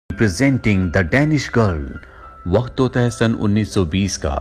Presenting the Danish girl. वक्त होता है सन 1920 का,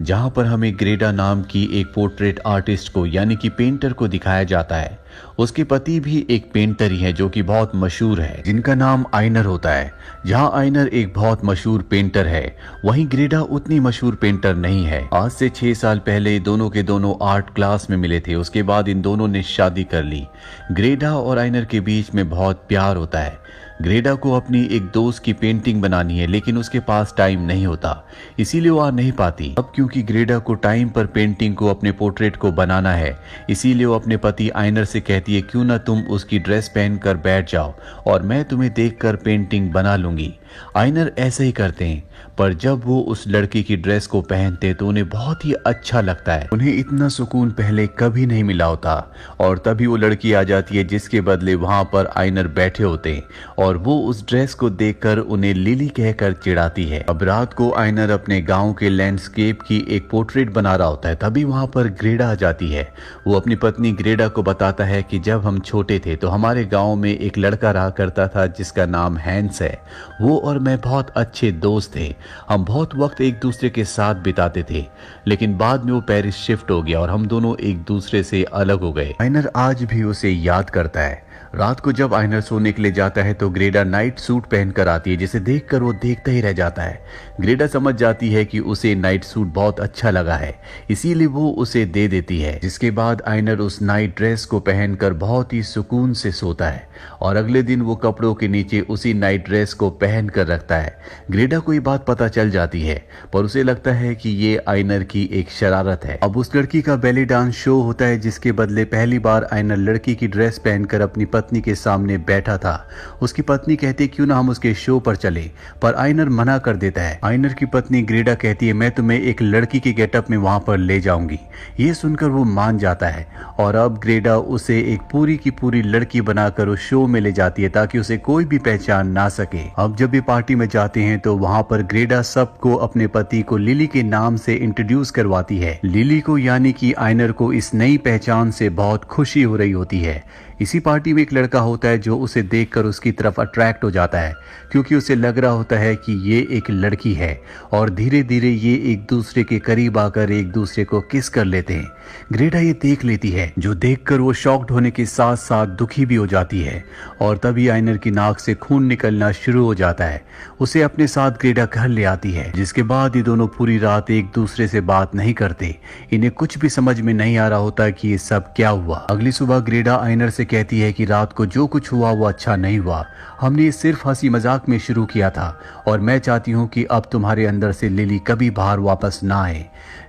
जहां पर हमें ग्रेडा नाम की एक पोर्ट्रेट आर्टिस्ट को यानी कि पेंटर को दिखाया जाता है। उसके पति भी एक पेंटर ही है जो कि बहुत मशहूर है, जिनका नाम आइनर होता है। जहां आइनर एक बहुत मशहूर पेंटर है, वहीं ग्रेडा उतनी मशहूर पेंटर नहीं है। आज से 6 साल पहले दोनों के दोनों आर्ट क्लास में मिले थे। उसके बाद इन दोनों ने शादी कर ली। ग्रेडा और आइनर के बीच में बहुत प्यार होता है। ग्रेडा को अपनी एक दोस्त की पेंटिंग बनानी है, लेकिन उसके पास टाइम नहीं होता, इसीलिए वो आ नहीं पाती। अब क्योंकि ग्रेडा को टाइम पर पेंटिंग को, अपने पोर्ट्रेट को बनाना है, इसीलिए वो अपने पति आइनर से कहती है क्यों ना तुम उसकी ड्रेस पहन कर बैठ जाओ और मैं तुम्हें देखकर पेंटिंग बना लूंगी। आइनर ऐसे ही करते हैं, पर जब वो उस लड़की की ड्रेस को पहनते तो उन्हें बहुत ही अच्छा लगता है। उन्हें इतना सुकून पहले कभी नहीं मिला होता। और तभी वो लड़की आ जाती है जिसके बदले वहां पर आइनर बैठे होते हैं, और वो उस ड्रेस को देखकर उन्हें लिली कहकर चिढ़ाती है। अब रात को आइनर अपने गांव के लैंडस्केप की एक पोर्ट्रेट बना रहा होता है, तभी वहां पर ग्रेडा आ जाती है। वो अपनी पत्नी ग्रेडा को बताता है कि जब हम छोटे थे तो हमारे गांव में एक लड़का रहा करता था जिसका नाम हैंस है। वो और मैं बहुत अच्छे दोस्त थे। हम बहुत वक्त एक दूसरे के साथ बिताते थे, लेकिन बाद में वो पेरिस शिफ्ट हो गया और हम दोनों एक दूसरे से अलग हो गए। आइनर आज भी उसे याद करता है। रात को जब आइनर सोने के लिए जाता है तो ग्रेडा नाइट सूट पहनकर आती है, जिसे देखकर वो देखता ही रह जाता है। ग्रेडा समझ जाती है कि उसे नाइट सूट बहुत अच्छा लगा है, इसीलिए वो उसे दे देती है। जिसके बाद आइनर उस नाइट ड्रेस को पहनकर बहुत ही सुकून से सोता है और अगले दिन वो कपड़ों के नीचे उसी नाइट ड्रेस को पहन कर रखता है। ग्रेडा को ये बात पता चल जाती है, पर उसे लगता है कि ये आइनर की एक शरारत है। अब उस लड़की का बैली डांस शो होता है, जिसके बदले पहली बार आइनर लड़की की ड्रेस पहनकर अपनी पत्नी के सामने बैठा था। उसकी पत्नी कहती है क्यों ना हम उसके शो पर चले, पर आइनर मना कर देता है। आइनर की पत्नी ग्रेडा कहती है मैं तुम्हें एक लड़की के गेटअप में वहां पर ले जाऊंगी। ये सुनकर वो मान जाता है और अब ग्रेडा उसे एक पूरी की पूरी लड़की बनाकर उस शो में ले जाती है ताकि उसे कोई भी पहचान ना सके। अब जब भी पार्टी में जाते हैं तो वहां पर ग्रेडा सबको अपने पति को लिली के नाम से इंट्रोड्यूस करवाती है। लिली को यानी कि आइनर को इस नई पहचान से बहुत खुशी हो रही होती है। इसी पार्टी में एक लड़का होता है जो उसे देखकर उसकी तरफ अट्रैक्ट हो जाता है, क्योंकि उसे लग रहा होता है कि ये एक लड़की है और धीरे धीरे ये एक दूसरे के करीब आकर एक दूसरे को किस कर लेते हैं। ग्रेडा ये देख लेती है, जो देखकर वो शॉक्ड होने के साथ साथ दुखी भी हो जाती है और तभी आइनर की नाक से खून निकलना शुरू हो जाता है। उसे अपने साथ ग्रेडा घर ले आती है, जिसके बाद ये दोनों पूरी रात एक दूसरे से बात नहीं करते। इन्हें कुछ भी समझ में नहीं आ रहा होता कि ये सब क्या हुआ। अगली सुबह ग्रेडा आइनर से कहती है कि रात को जो कुछ हुआ वो अच्छा नहीं हुआ। हमने ये सिर्फ हंसी मजाक में शुरू किया था और मैं चाहती हूँ कि अब तुम्हारे अंदर से लिली कभी बाहर वापस ना आए।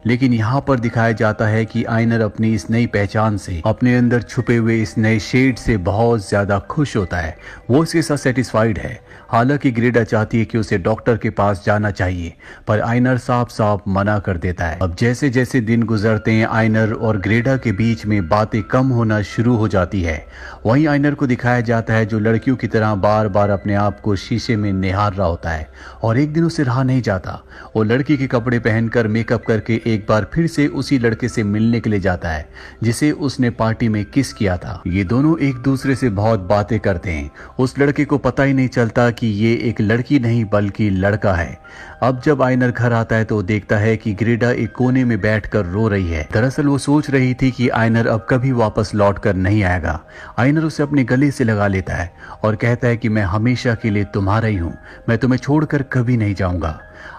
लेकिन यहाँ पर दिखाया जाता है कि आइनर अपनी इस नई पहचान से, अपने अंदर छुपे हुए इस नए शेड से बहुत ज्यादा खुश होता है। वो इसके साथ सेटिस्फाइड है। हालांकि ग्रेडा चाहती है कि उसे डॉक्टर के पास जाना चाहिए, पर आइनर साफ साफ मना कर देता है। अब जैसे जैसे दिन गुजरते हैं आइनर और ग्रेडा के बीच में बातें कम होना शुरू हो जाती है। वहीं आइनर को दिखाया जाता है जो लड़कियों की तरह बार बार अपने आप को शीशे में निहार रहा होता है और एक दिन उसे रहा नहीं जाता। वो लड़की के कपड़े पहनकर मेकअप करके एक बार फिर से उसी लड़के से मिलने के लिए जाता है जिसे उसने पार्टी में किस किया था। ये दोनों एक दूसरे से बहुत बातें करते हैं। उस लड़के को पता ही नहीं चलता कि ये एक लड़की नहीं बल्कि लड़का है। अब जब आइनर घर आता है तो देखता है कि ग्रेडा एक कोने में बैठकर रो रही है। दरअसल वो सोच रही थी कि आइनर अब कभी वापस लौट कर नहीं आएगा। आइनर उसे अपने गले से लगा लेता है और कहता है कि मैं हमेशा के लिए तुम्हारा ही हूँ, मैं तुम्हें छोड़कर कभी नहीं जाऊंगा।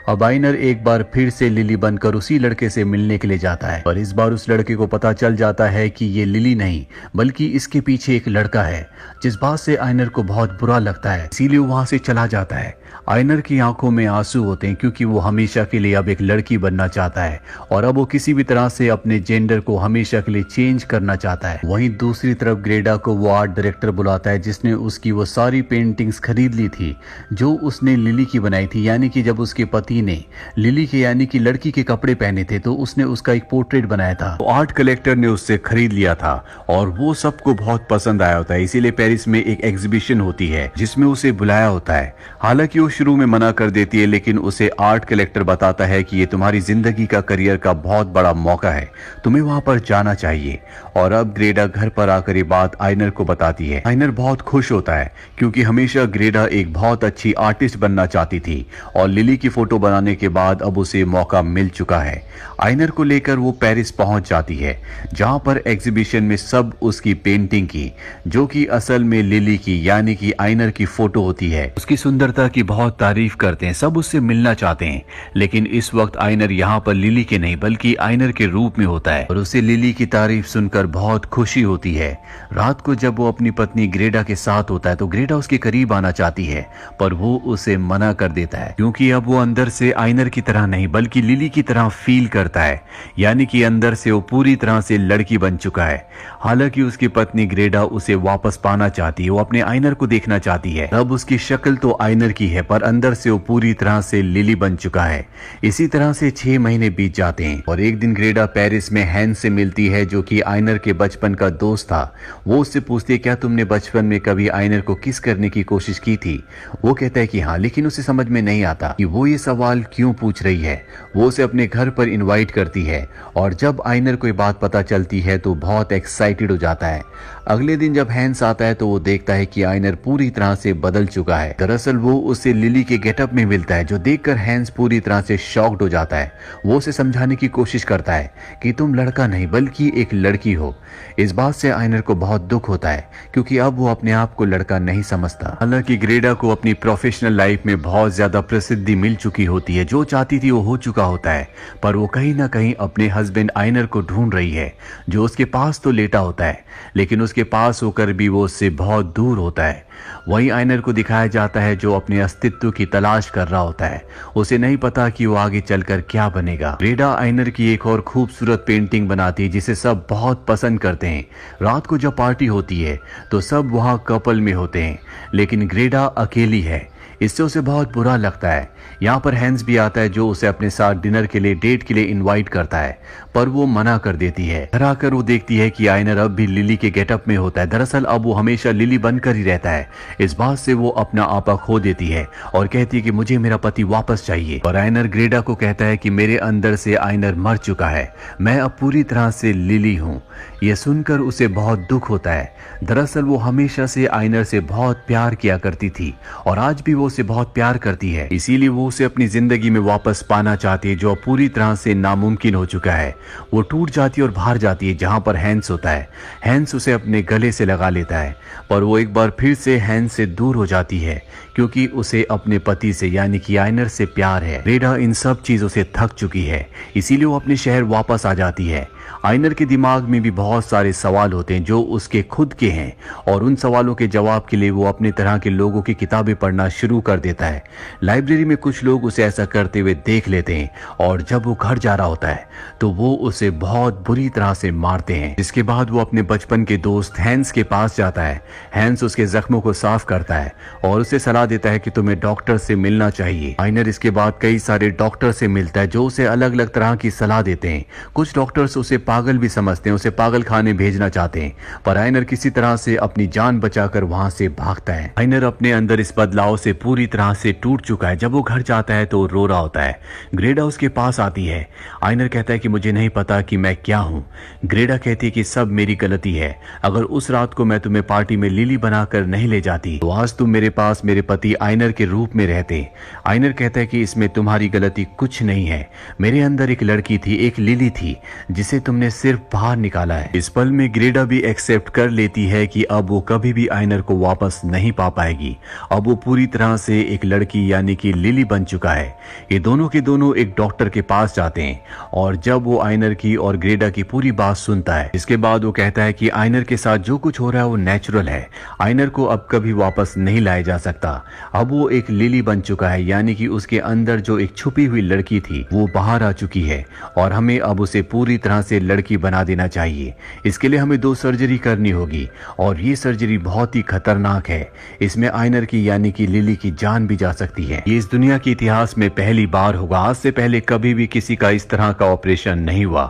अब आइनर एक बार फिर से लिली बनकर उसी लड़के से मिलने के लिए जाता है, और इस बार उस लड़के को पता चल जाता है कि ये लिली नहीं बल्कि इसके पीछे एक लड़का है, जिस बात से आइनर को बहुत बुरा लगता है, इसीलिए वो वहां से चला जाता है। आइनर की आंखों में आंसू होते हैं क्योंकि वो हमेशा के लिए अब एक लड़की बनना चाहता है और अब वो किसी भी तरह से अपने जेंडर को हमेशा के लिए चेंज करना चाहता है। वहीं दूसरी तरफ ग्रेडा को वो आर्ट डायरेक्टर बुलाता है जिसने उसकी वो सारी पेंटिंग्स खरीद ली थी जो उसने लिली की बनाई थी। यानी कि जब उसके पति ने लिली के यानी कि लड़की के कपड़े पहने थे तो उसने उसका एक पोर्ट्रेट बनाया था। तो आर्ट कलेक्टर ने उससे खरीद लिया था और वो सबको बहुत पसंद आया होता है, इसीलिए पेरिस में एक एग्जीबिशन होती है जिसमें उसे बुलाया होता है। हालांकि वो शुरू में मना कर देती है, लेकिन उसे उसे आर्ट कलेक्टर बताता है कि ये तुम्हारी जिंदगी का करियर का बहुत बड़ा मौका है, तुम्हें वहां पर जाना चाहिए। और अब ग्रेडा घर पर आकर ये बात आइनर को बताती है। आइनर बहुत खुश होता है क्योंकि हमेशा ग्रेडा एक बहुत अच्छी आर्टिस्ट बनना चाहती थी और लिली की फोटो बनाने के बाद अब उसे मौका मिल चुका है। आइनर को लेकर वो पेरिस पहुंच जाती है जहां पर एग्जीबिशन में सब उसकी पेंटिंग की, जो कि असल में लिली की यानी कि आइनर की फोटो होती है, उसकी सुंदरता की बहुत तारीफ करते हैं, सब उससे मिलना चाहते हैं। लेकिन इस वक्त आइनर यहाँ पर लिली के नहीं बल्कि आइनर के रूप में होता है और उसे लिली की तारीफ सुनकर बहुत खुशी होती है। रात को जब वो अपनी पत्नी ग्रेडा के साथ होता है तो ग्रेडा उसके करीब आना चाहती है पर वो उसे मना कर देता है क्योंकि अब वो अंदर से आइनर की तरह नहीं बल्कि लिली की तरह फील करता है, यानी कि अंदर से वो पूरी तरह से लड़की बन चुका है। हालांकि उसकी पत्नी ग्रेडा उसे वापस पाना चाहती है, वो अपने आइनर को देखना चाहती है। अब उसकी शक्ल तो आइनर की है पर अंदर से वो पूरी तरह से लिली बन चुका है। इसी तरह से 6 महीने बीत जाते हैं और एक दिन ग्रेडा पेरिस में हैंस से मिलती है जो कि आइनर के बचपन का दोस्त था। वो उससे पूछती है क्या तुमने बचपन में कभी आइनर को किस करने की कोशिश की थी? वो कहता है कि हाँ, लेकिन उसे समझ में नहीं आता कि वो ये सवाल क्यों पूछ रही है। वो उसे अपने घर पर इनवाइट करती है और जब आइनर को ये बात पता चलती है तो बहुत एक्साइटेड हो जाता है। अगले दिन जब हैंस आता है तो वो देखता है कि आइनर पूरी तरह से बदल चुका है। दरअसल वो उसे लिली के गेटअप में मिलता है जो देखकर हैंस पूरी तरह से शॉक्ड हो जाता है। वो उसे समझाने की कोशिश करता है कि तुम लड़का नहीं बल्कि एक लड़की हो। इस बात से आइनर को बहुत दुख होता है क्योंकि अब वो अपने आप को लड़का नहीं समझता। हालांकि ग्रेडा को अपनी प्रोफेशनल लाइफ में बहुत ज्यादा प्रसिद्धि मिल चुकी होती है, जो चाहती थी वो हो चुका होता है, पर वो कहीं ना कहीं अपने हस्बैंड आइनर को ढूंढ रही है जो उसके पास तो लेटा होता है लेकिन उसके पास होकर भी वो उससे बहुत दूर होता है। वही आइनर को दिखाया जाता है जो अपने अस्तित्व की तलाश कर रहा होता है। उसे नहीं पता कि वो आगे चलकर क्या बनेगा। ग्रेडा आइनर की एक और खूबसूरत पेंटिंग बनाती है जिसे सब बहुत पसंद करते हैं। रात को जब पार्टी होती है तो सब वहां कपल में होते हैं लेकिन ग्रेडा अकेली है। इससे उसे बहुत बुरा लगता है। यहाँ पर हैंस भी आता है जो उसे अपने साथ डिनर के लिए डेट के लिए इनवाइट करता है पर वो मना कर देती है। घर आकर वो देखती है कि आइनर अब भी लिली के गेटअप में होता है। दरअसल अब वो हमेशा लिली बनकर ही रहता है। इस बात से वो अपना आपा खो देती है और कहती है कि मुझे मेरा पति वापस चाहिए। और आइनर ग्रेडा को कहता है कि मेरे अंदर से आइनर मर चुका है, मैं अब पूरी तरह से लिली हूँ। यह सुनकर उसे बहुत दुख होता है। दरअसल वो हमेशा से आइनर से बहुत प्यार किया करती थी और आज भी वो उसे बहुत प्यार करती है, इसीलिए वो उसे अपनी जिंदगी में वापस पाना चाहती है जो पूरी तरह से नामुमकिन हो चुका है। वो टूट जाती है और बाहर जाती है जहां पर हैंस होता है। हैंस उसे अपने गले से लगा लेता है पर वो एक बार फिर से हैंस से दूर हो जाती है क्योंकि उसे अपने पति से यानी कि आइनर से प्यार है। ग्रेडा इन सब चीजों से थक चुकी है, इसीलिए वो अपने शहर वापस आ जाती है। आइनर के दिमाग में भी बहुत सारे सवाल होते हैं जो उसके खुद के हैं और उन सवालों के जवाब के लिए वो अपने तरह के लोगों की किताबें पढ़ना शुरू कर देता है। लाइब्रेरी में कुछ लोग उसे ऐसा करते हुए देख लेते हैं और जब वो घर जा रहा होता है तो वो उसे बहुत बुरी तरह से मारते हैं। जिसके बाद वो अपने बचपन के दोस्त हैंस के पास जाता है। हैंस उसके जख्मों को साफ करता है और उसे सलाह देता है कि तुम्हें डॉक्टर से मिलना चाहिए। आइनर इसके बाद कई सारे डॉक्टर से मिलता है जो उसे अलग अलग तरह की सलाह देते हैं। कुछ डॉक्टर्स उसे पागल भी समझते हैं, उसे पागल खाने भेजना चाहते हैं पर आइनर किसी तरह से अपनी जान बचाकर वहां से भागता है। आइनर अपने अंदर इस बदलाव से पूरी तरह से टूट चुका है। जब वो घर जाता है तो वो रो रहा होता है। ग्रेडा उसके पास आती है। आइनर कहता है कि मुझे नहीं पता कि मैं क्या हूँ। ग्रेडा कहती है कि सब मेरी गलती है, अगर उस रात को मैं तुम्हें पार्टी में लिली बनाकर नहीं ले जाती तो आज तुम मेरे पास मेरे पति आइनर के रूप में रहते। आइनर कहता है कि इसमें तुम्हारी गलती कुछ नहीं है, मेरे अंदर एक लड़की थी, एक लिली थी जिसे तुमने सिर्फ बाहर निकाला है। इस पल में ग्रेडा भी एक्सेप्ट कर लेती है कि अब वो कभी भी आइनर को वापस नहीं पा पाएगी। अब वो पूरी तरह से एक लड़की यानी कि लिली बन चुका है। ये दोनों के दोनों एक डॉक्टर के पास जाते हैं और जब वो आइनर की और ग्रेडा की पूरी बात सुनता है इसके बाद वो कहता है कि आइनर के साथ जो कुछ हो रहा है वो नेचुरल है, आइनर को अब कभी वापस नहीं लाया जा सकता। अब वो एक लिली बन चुका है यानी कि उसके अंदर जो एक छुपी हुई लड़की थी वो बाहर आ चुकी है और हमें अब उसे पूरी तरह से लड़की बना देना चाहिए। इसके लिए हमें 2 सर्जरी करनी होगी और ये सर्जरी बहुत ही खतरनाक है। इसमें आयनर की यानी कि लिली की जान भी जा सकती है। ये इस दुनिया के इतिहास में पहली बार होगा। आज से पहले कभी भी किसी का इस तरह का ऑपरेशन नहीं हुआ।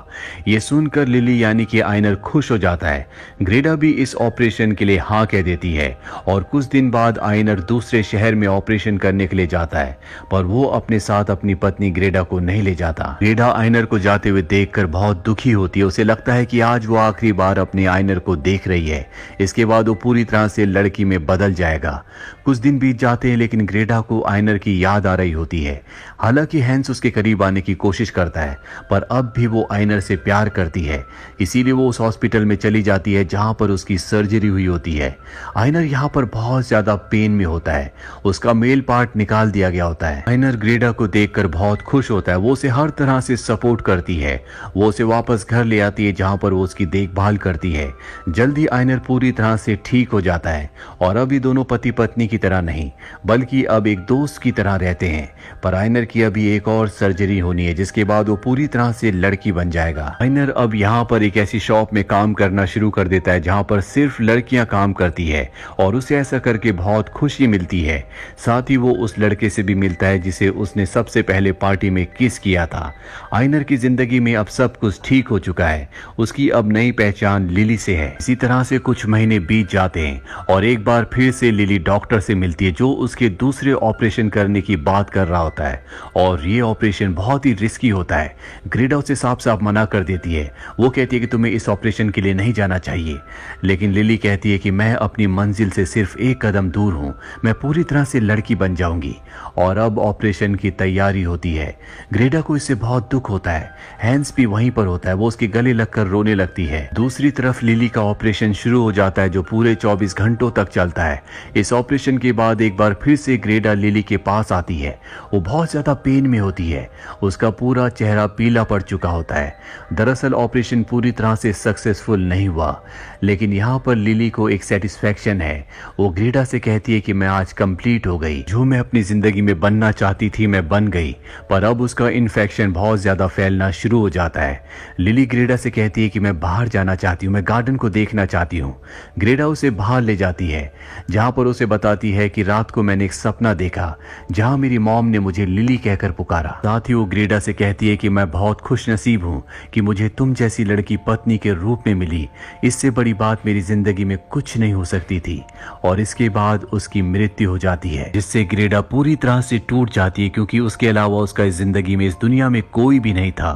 ये सुनकर लिली यानी कि आयनर खुश हो जाता है। ग्रेडा भी इस ऑपरेशन के लिए हाँ कह देती है और कुछ दिन बाद आयनर दूसरे शहर में ऑपरेशन करने के लिए जाता है, पर वो अपने साथ अपनी पत्नी ग्रेडा को नहीं ले जाता। ग्रेडा आयनर को जाते हुए देखकर बहुत दुखी होती है। उसे लगता है कि आज वो आखिरी बार अपने आयनर को देख रही है। इसके बाद वो पूरी तरह से लड़की में बदल जाएगा। कुछ दिन बीत जाते हैं लेकिन ग्रेडा को आयनर की याद आ रही होती है। हालांकि हैंस उसके करीब आने की कोशिश करता है, पर अब भी वो आयनर से प्यार करती है। इसीलिए वो उस हॉस्पिटल में चली जाती है जहां पर उसकी सर्जरी हुई होती है। आयनर यहाँ पर बहुत ज्यादा पेन में होता है। उसका मेल पार्ट निकाल दिया गया होता है। आयनर ग्रेडा को देखकर बहुत खुश होता है। वो उसे हर तरह से सपोर्ट करती है। वो उसे वापस घर ले आती है जहां पर वो उसकी देखभाल करती है। जल्दी आयनर पूरी तरह से ठीक हो जाता है और अब ये दोनों पति पत्नी की तरह नहीं बल्कि अब एक दोस्त की तरह रहते हैं। पर आयनर की अभी एक और सर्जरी होनी है जिसके बाद वो पूरी तरह से लड़की बन जाएगा। आयनर अब यहाँ पर एक ऐसी शॉप में काम करना शुरू कर देता है जहाँ पर सिर्फ लड़कियां काम करती है और उसे ऐसा करके बहुत खुशी मिलती है। साथ ही वो उस लड़के से भी मिलता है जिसे उसने सबसे पहले पार्टी में किस किया था। आयनर की जिंदगी में अब सब कुछ ठीक हो चुका है। उसकी अब नई पहचान लिली से है। इसी तरह से कुछ महीने बीत जाते हैं और एक बार फिर से लिली डॉक्टर से मिलती है जो उसके दूसरे ऑपरेशन करने की बात कर रहा होता है और ये ऑपरेशन बहुत ही रिस्की होता है। ग्रेडा उसे साफ साफ मना कर देती है। वो कहती है कि तुम्हें इस ऑपरेशन के लिए नहीं जाना चाहिए, लेकिन लिली कहती है कि मैं अपनी मंजिल से सिर्फ एक कदम दूर हूँ। मैं पूरी तरह से लड़की बन जाऊंगी। और अब ऑपरेशन की तैयारी होती है। ग्रेडा को इससे बहुत दुख होता है। हैंस भी वहीं पर होता है। वो उसके गले लगकर रोने लगती है। दूसरी तरफ लिली का ऑपरेशन शुरू हो जाता है जो पूरे 24 घंटों तक चलता है। इस ऑपरेशन के बाद एक बार फिर से ग्रेडा लिली के पास आती है। वो बहुत ज्यादा पेन में होती है। उसका पूरा चेहरा पीला पड़ चुका होता है। दरअसल ऑपरेशन पूरी तरह से सक्सेसफुल नहीं हुआ, लेकिन यहाँ पर लिली को एक सेटिस्फैक्शन है। वो ग्रेडा से कहती है कि मैं आज कंप्लीट हो गई। जो मैं अपनी जिंदगी में बनना चाहती थी मैं बन गई। पर अब उसका इन्फेक्शन बहुत ज्यादा फैलना शुरू हो जाता है। लिली ग्रेडा से कहती है कि मैं बाहर जाना चाहती हूँ, मैं गार्डन को देखना चाहती हूँ। ग्रेडा उसे बाहर ले जाती है जहाँ पर उसे बताती है कि रात को मैंने एक सपना देखा जहाँ मेरी मॉम ने मुझे लिली कहकर पुकारा। साथ ही वो ग्रेडा से कहती है कि मैं बहुत खुश नसीब हूँ कि मुझे तुम जैसी लड़की पत्नी के रूप में मिली। इससे बड़ी बात मेरी जिंदगी में कुछ नहीं हो सकती थी। और इसके बाद उसकी मृत्यु हो जाती है जिससे ग्रेडा पूरी तरह से टूट जाती है क्योंकि उसके अलावा उसका इस जिंदगी में इस दुनिया में कोई भी नहीं था।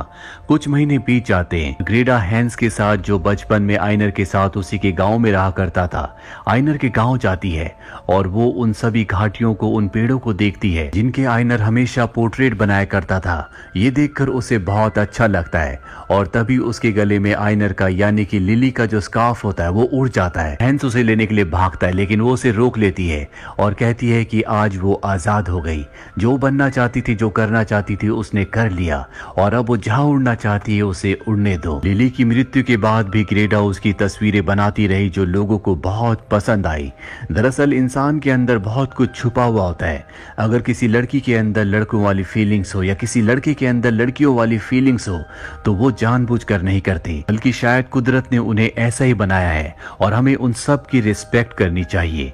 कुछ महीने बीत जाते हैं। ग्रेडा हैंस के साथ जो बचपन में आयनर के साथ उसी के गांव में रहा करता था आयनर के गांव जाती है और वो उन सभी घाटियों को उन पेड़ों को देखती है जिनके आयनर हमेशा पोर्ट्रेट बनाया करता था। ये देखकर उसे बहुत अच्छा लगता है और तभी उसके गले में आयनर का यानी कि लिली का जो स्कार्फ होता है वो उड़ जाता है। हैंस उसे लेने के लिए भागता है लेकिन वो उसे रोक लेती है और कहती है कि आज वो आजाद हो गई। जो बनना चाहती थी, जो करना चाहती थी उसने कर लिया और अब वो जहाँ उड़ना चाहती है उसे उड़ने दो। लिली की मृत्यु के बाद भी ग्रेडा उसकी तस्वीरें बनाती रही जो लोगों को बहुत पसंद आई। दरअसल इंसान के अंदर बहुत कुछ छुपा हुआ होता है। अगर किसी लड़की के अंदर लड़कों वाली फीलिंग्स हो या किसी लड़के के अंदर लड़कियों वाली फीलिंग्स हो तो वो जानबूझकर नहीं करती, बल्कि शायद कुदरत ने उन्हें ऐसा ही बनाया है और हमें उन सब की रिस्पेक्ट करनी चाहिए।